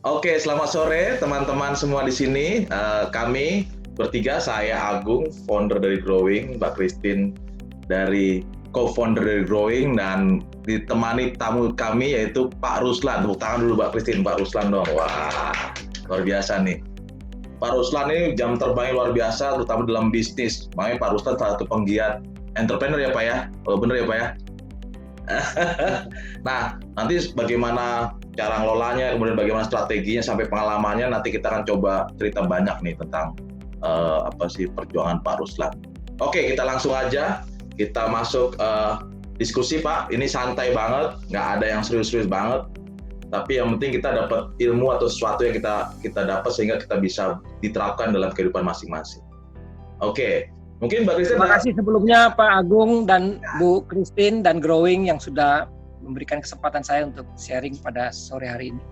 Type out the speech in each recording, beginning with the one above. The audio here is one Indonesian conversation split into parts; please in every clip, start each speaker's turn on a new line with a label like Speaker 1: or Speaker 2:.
Speaker 1: Oke, selamat sore teman-teman semua di sini. Kami bertiga, saya Agung, founder dari Growing, Mbak Christine dari co-founder dari Growing, dan ditemani tamu kami yaitu Pak Ruslan. Tepuk tangan dulu Mbak Christine, Pak Ruslan dong. Wah, luar biasa nih. Pak Ruslan ini jam terbangnya luar biasa, terutama dalam bisnis. Makanya Pak Ruslan salah satu penggiat entrepreneur ya Pak ya? Oh bener ya Pak ya? Nah, nanti bagaimana cara ngelolanya, kemudian bagaimana strateginya sampai pengalamannya, nanti kita akan coba cerita banyak nih tentang apa sih perjuangan Pak Ruslan. Oke, kita langsung aja kita masuk diskusi Pak. Ini santai banget, nggak ada yang serius-serius banget. Tapi yang penting kita dapat ilmu atau sesuatu yang kita dapat sehingga kita bisa diterapkan dalam kehidupan masing-masing. Oke, mungkin Mbak Christine.
Speaker 2: Terima kasih sebelumnya Pak Agung dan Bu Christine dan Growing yang sudah memberikan kesempatan saya untuk sharing pada sore hari ini.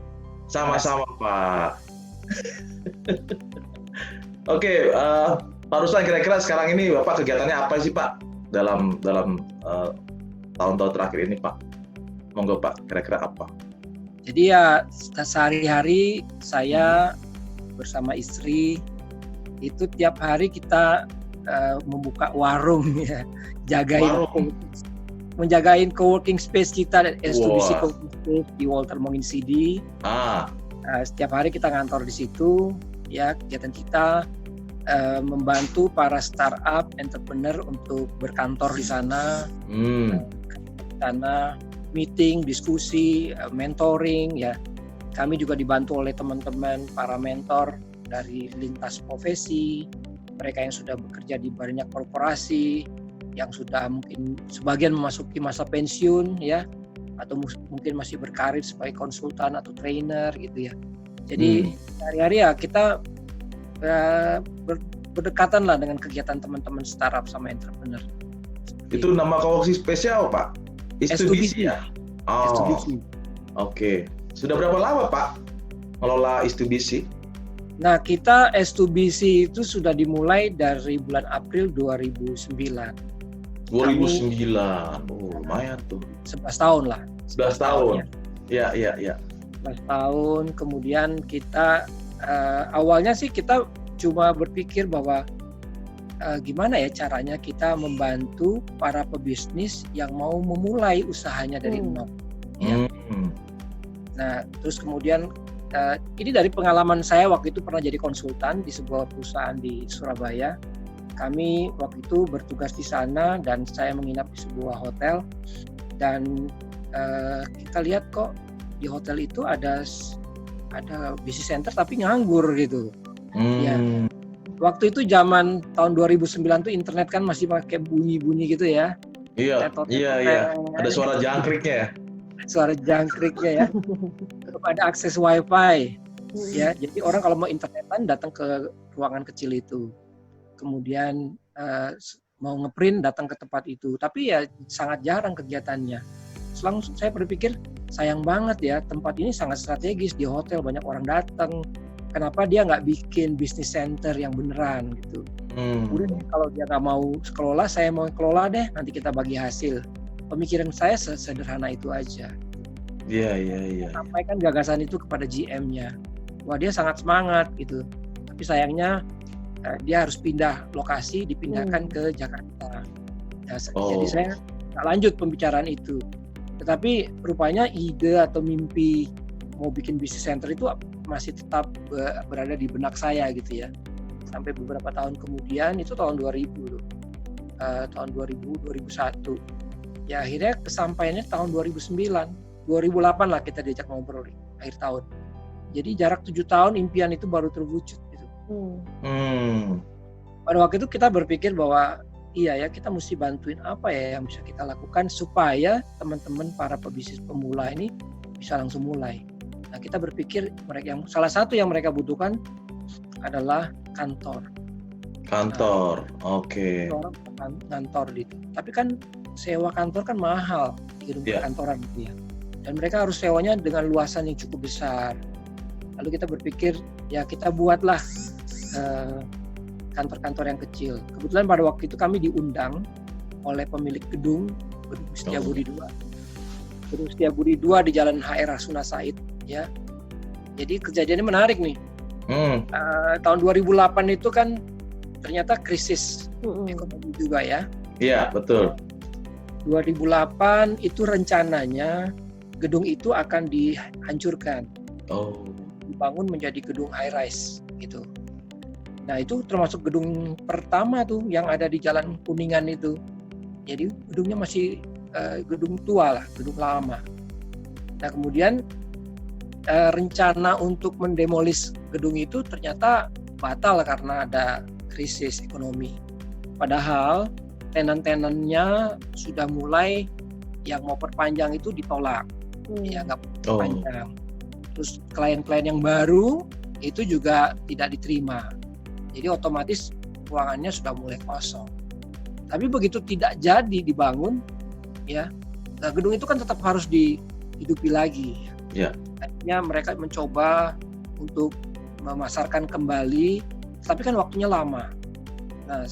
Speaker 1: Sama-sama Pak. Oke, Pak Ruslan, kira-kira sekarang ini Bapak kegiatannya apa sih Pak dalam tahun-tahun terakhir ini Pak? Monggo Pak, kira-kira apa?
Speaker 2: Jadi ya sehari-hari saya bersama istri itu tiap hari kita membuka warung ya, menjagain co-working space kita dan S2BC co-working space di Walter Mongin CD. Setiap hari kita ngantor di situ, ya kegiatan kita membantu para startup entrepreneur untuk berkantor di sana, meeting, diskusi, mentoring ya. Kami juga dibantu oleh teman-teman para mentor dari lintas profesi, mereka yang sudah bekerja di banyak korporasi, yang sudah mungkin sebagian memasuki masa pensiun ya, atau mungkin masih berkarir sebagai konsultan atau trainer gitu ya. Jadi hari-hari ya kita berdekatan lah dengan kegiatan teman-teman startup sama entrepreneur.
Speaker 1: Itu nama co-working space-nya apa Pak? S2BC ya?
Speaker 2: S2BC.
Speaker 1: Oke. Sudah berapa lama Pak ngelola S2BC?
Speaker 2: Nah, kita S2BC itu sudah dimulai dari bulan April 2009.
Speaker 1: 2009. Lumayan tuh.
Speaker 2: 11 tahun lah.
Speaker 1: 11 tahun. Ya.
Speaker 2: 11 tahun, kemudian kita awalnya sih kita cuma berpikir bahwa gimana ya caranya kita membantu para pebisnis yang mau memulai usahanya dari nol. Ya. Nah, terus kemudian ini dari pengalaman saya waktu itu pernah jadi konsultan di sebuah perusahaan di Surabaya. Kami waktu itu bertugas di sana dan saya menginap di sebuah hotel dan kita lihat kok di hotel itu ada business center tapi nganggur gitu. Ya. Waktu itu zaman tahun 2009 tuh internet kan masih pakai bunyi-bunyi gitu ya.
Speaker 1: Iya. Ada suara jangkriknya ya.
Speaker 2: Suara jangkriknya ya. Belum ada akses wifi ya. Jadi orang kalau mau internetan datang ke ruangan kecil itu. Kemudian mau ngeprint datang ke tempat itu. Tapi ya sangat jarang kegiatannya. Langsung saya berpikir sayang banget ya, tempat ini sangat strategis, di hotel banyak orang datang. Kenapa dia nggak bikin business center yang beneran gitu? Kemudian kalau dia nggak mau kelola, saya mau kelola deh. Nanti kita bagi hasil. Pemikiran saya sederhana itu aja.
Speaker 1: Iya.
Speaker 2: Sampaikan gagasan itu kepada GM-nya. Wah, dia sangat semangat gitu. Tapi sayangnya dia harus pindah lokasi, dipindahkan ke Jakarta. Jadi saya nggak lanjut pembicaraan itu. Tetapi rupanya ide atau mimpi mau bikin business center itu masih tetap berada di benak saya gitu ya. Sampai beberapa tahun kemudian, itu tahun 2000 loh. Tahun 2000, 2001. Ya akhirnya kesampaiannya tahun 2009. 2008 lah kita diajak ngobrol akhir tahun. Jadi jarak 7 tahun impian itu baru terwujud gitu. Pada waktu itu kita berpikir bahwa iya ya, kita mesti bantuin apa ya yang bisa kita lakukan supaya teman-teman para pebisnis pemula ini bisa langsung mulai. Nah, kita berpikir salah satu yang mereka butuhkan adalah kantor.
Speaker 1: Oke.
Speaker 2: Kantor gitu. Tapi kan sewa kantor kan mahal di gedung perkantoran gitu ya. Dan mereka harus sewanya dengan luasan yang cukup besar. Lalu kita berpikir ya kita buatlah kantor-kantor yang kecil. Kebetulan pada waktu itu kami diundang oleh pemilik gedung Setiabudi 2. Gedung Setiabudi 2 di Jalan HR Rasuna Said ya. Jadi kejadiannya menarik nih.
Speaker 1: Hmm.
Speaker 2: Tahun 2008 itu kan ternyata krisis ekonomi juga ya.
Speaker 1: Iya, betul.
Speaker 2: 2008 itu rencananya gedung itu akan dihancurkan.
Speaker 1: Oh.
Speaker 2: Dibangun menjadi gedung high rise gitu. Nah, itu termasuk gedung pertama tuh yang ada di Jalan Kuningan itu. Jadi gedungnya masih gedung tua lah, gedung lama. Nah, kemudian rencana untuk mendemolis gedung itu ternyata batal karena ada krisis ekonomi. Padahal tenan-tenannya sudah mulai yang mau perpanjang itu ditolak, ya nggak perpanjang. Terus klien-klien yang baru itu juga tidak diterima. Jadi otomatis ruangannya sudah mulai kosong. Tapi begitu tidak jadi dibangun, ya, nah gedung itu kan tetap harus dihidupi lagi.
Speaker 1: Ya.
Speaker 2: Akhirnya mereka mencoba untuk memasarkan kembali, tapi kan waktunya lama. Nah,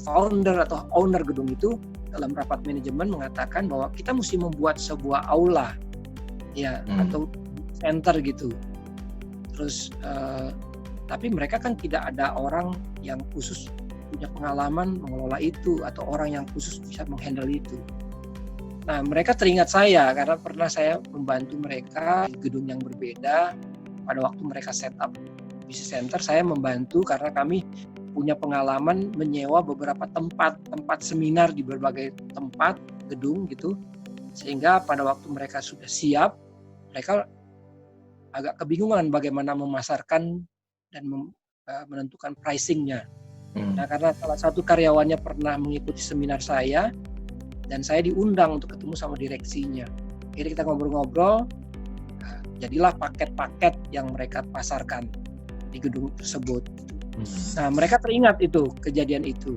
Speaker 2: founder atau owner gedung itu dalam rapat manajemen mengatakan bahwa kita mesti membuat sebuah aula, ya, atau center gitu. Terus, tapi mereka kan tidak ada orang yang khusus punya pengalaman mengelola itu atau orang yang khusus bisa menghandle itu. Nah, mereka teringat saya karena pernah saya membantu mereka di gedung yang berbeda. Pada waktu mereka set up business center, saya membantu karena kami punya pengalaman menyewa beberapa tempat seminar di berbagai tempat gedung gitu. Sehingga pada waktu mereka sudah siap, mereka agak kebingungan bagaimana memasarkan dan menentukan pricing-nya. Nah, karena salah satu karyawannya pernah mengikuti seminar saya, dan saya diundang untuk ketemu sama direksinya. Jadi kita ngobrol-ngobrol, jadilah paket-paket yang mereka pasarkan di gedung tersebut. Nah, mereka teringat itu, kejadian itu.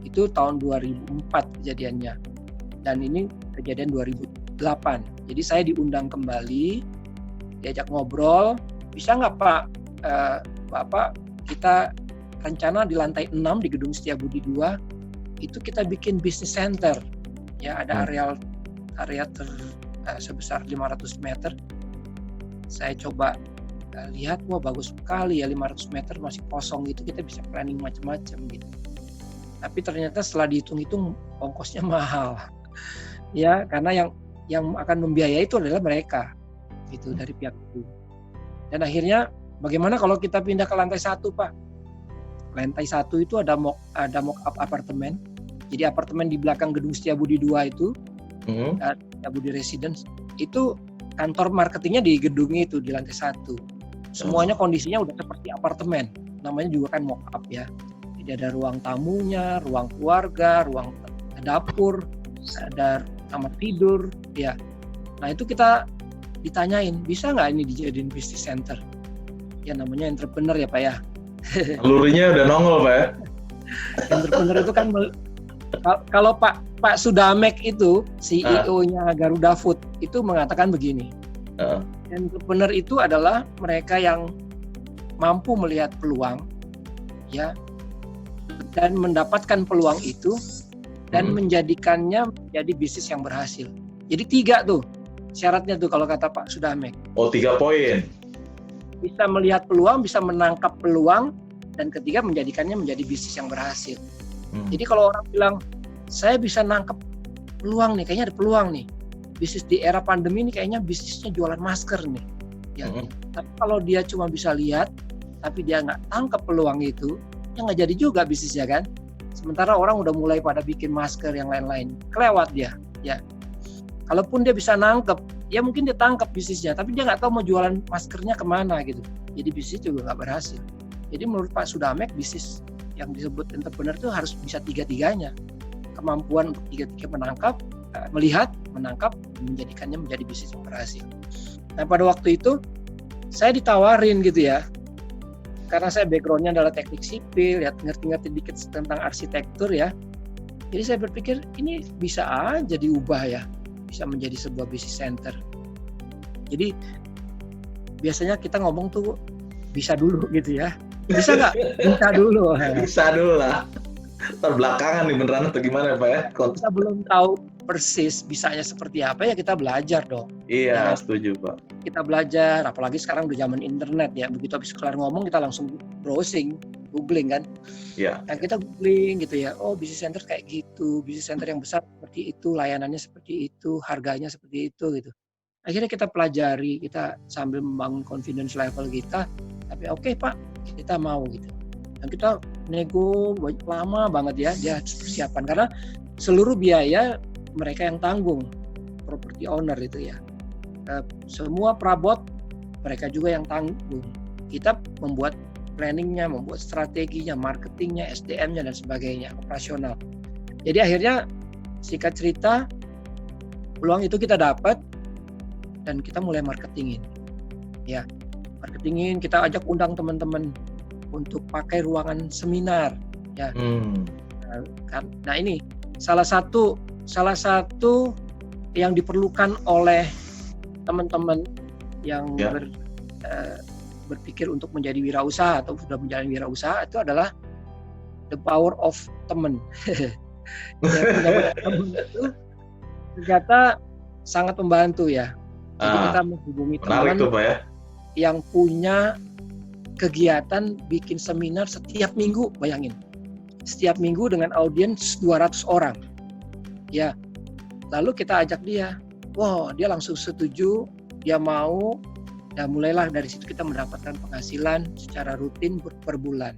Speaker 2: Itu tahun 2004 kejadiannya. Dan ini kejadian 2008. Jadi saya diundang kembali, diajak ngobrol, bisa nggak Pak, Bapak, kita rencana di lantai 6 di gedung Setiabudi 2, itu kita bikin business center. Ya, ada area sebesar 500 meter. Saya coba lihat, wah bagus sekali ya, 500 meter masih kosong gitu, kita bisa planning macam-macam gitu. Tapi ternyata setelah dihitung-hitung ongkosnya mahal. Ya, karena yang akan membiayai itu adalah mereka gitu, dari pihak itu. Dan akhirnya bagaimana kalau kita pindah ke lantai 1, Pak? Lantai 1 itu ada mock-up apartemen. Jadi apartemen di belakang gedung Setiabudi 2 itu, Setiabudi Residence, itu kantor marketingnya di gedung itu, di lantai 1. Semuanya kondisinya udah seperti apartemen, namanya juga kan mock-up ya. Jadi ada ruang tamunya, ruang keluarga, ruang dapur, ada kamar tidur, ya. Nah itu kita ditanyain, bisa nggak ini dijadiin business center? Ya namanya entrepreneur ya Pak ya.
Speaker 1: Alurnya udah nongol Pak ya.
Speaker 2: Entrepreneur itu kan kalau Pak Sudamek itu CEO-nya Garuda Food itu mengatakan begini. Entrepreneur itu adalah mereka yang mampu melihat peluang, ya, dan mendapatkan peluang itu dan menjadikannya menjadi bisnis yang berhasil. Jadi 3 tuh syaratnya tuh kalau kata Pak Sudamek.
Speaker 1: Oh, 3 poin.
Speaker 2: Bisa melihat peluang, bisa menangkap peluang, dan ketiga menjadikannya menjadi bisnis yang berhasil. Jadi kalau orang bilang, saya bisa nangkep peluang nih, kayaknya ada peluang nih. Bisnis di era pandemi ini kayaknya bisnisnya jualan masker nih. Ya. Tapi kalau dia cuma bisa lihat, tapi dia nggak tangkap peluang itu, ya nggak jadi juga bisnisnya kan. Sementara orang udah mulai pada bikin masker yang lain-lain, kelewat dia. Ya. Kalaupun dia bisa nangkep, ya mungkin dia tangkap bisnisnya, tapi dia nggak tahu mau jualan maskernya kemana gitu. Jadi bisnis juga nggak berhasil. Jadi menurut Pak Sudamek, bisnis yang disebut entrepreneur itu harus bisa 3-tiganya. Kemampuan untuk 3-tiga menangkap, melihat, menangkap, menjadikannya menjadi bisnis yang berhasil. Nah pada waktu itu, saya ditawarin gitu ya, karena saya background-nya adalah teknik sipil, ya ngerti-ngerti dikit tentang arsitektur ya. Jadi saya berpikir, ini bisa aja diubah ya, bisa menjadi sebuah business center. Jadi biasanya kita ngomong tuh bisa dulu gitu ya. Bisa nggak? Bisa dulu.
Speaker 1: Bisa dulu lah. Terbelakangan nih beneran atau gimana Pak ya?
Speaker 2: Kita belum tahu persis bisanya seperti apa, ya kita belajar dong.
Speaker 1: Iya,
Speaker 2: Ya,
Speaker 1: setuju Pak.
Speaker 2: kita belajar, apalagi sekarang udah zaman internet ya, begitu habis kelar ngomong kita langsung browsing, googling kan.
Speaker 1: Iya.
Speaker 2: Nah, kita googling gitu ya, oh business center kayak gitu, business center yang besar seperti itu, layanannya seperti itu, harganya seperti itu gitu. Akhirnya kita pelajari, kita sambil membangun confidence level kita, tapi oke Pak, kita mau gitu. Dan kita nego lama banget ya, dia harus persiapan, karena seluruh biaya mereka yang tanggung, property owner itu ya. Semua perabot mereka juga yang tanggung. Kita membuat planningnya, membuat strateginya, marketingnya, SDM-nya dan sebagainya, operasional. Jadi akhirnya singkat cerita, peluang itu kita dapat dan kita mulai marketingin. Ya, marketingin, kita ajak undang teman-teman untuk pakai ruangan seminar. Ya. Nah ini salah satu yang diperlukan oleh teman-teman yang berpikir untuk menjadi wirausaha atau sudah menjalani wirausaha itu adalah the power of teman. Teman itu ternyata sangat membantu ya. Jadi kita menghubungi teman
Speaker 1: tuh, Pak, ya?
Speaker 2: Yang punya kegiatan bikin seminar setiap minggu, bayangin. Setiap minggu dengan audiens 200 orang. Ya. Lalu kita ajak dia. Wow, dia langsung setuju, dia mau. Dan mulailah dari situ kita mendapatkan penghasilan secara rutin per bulan.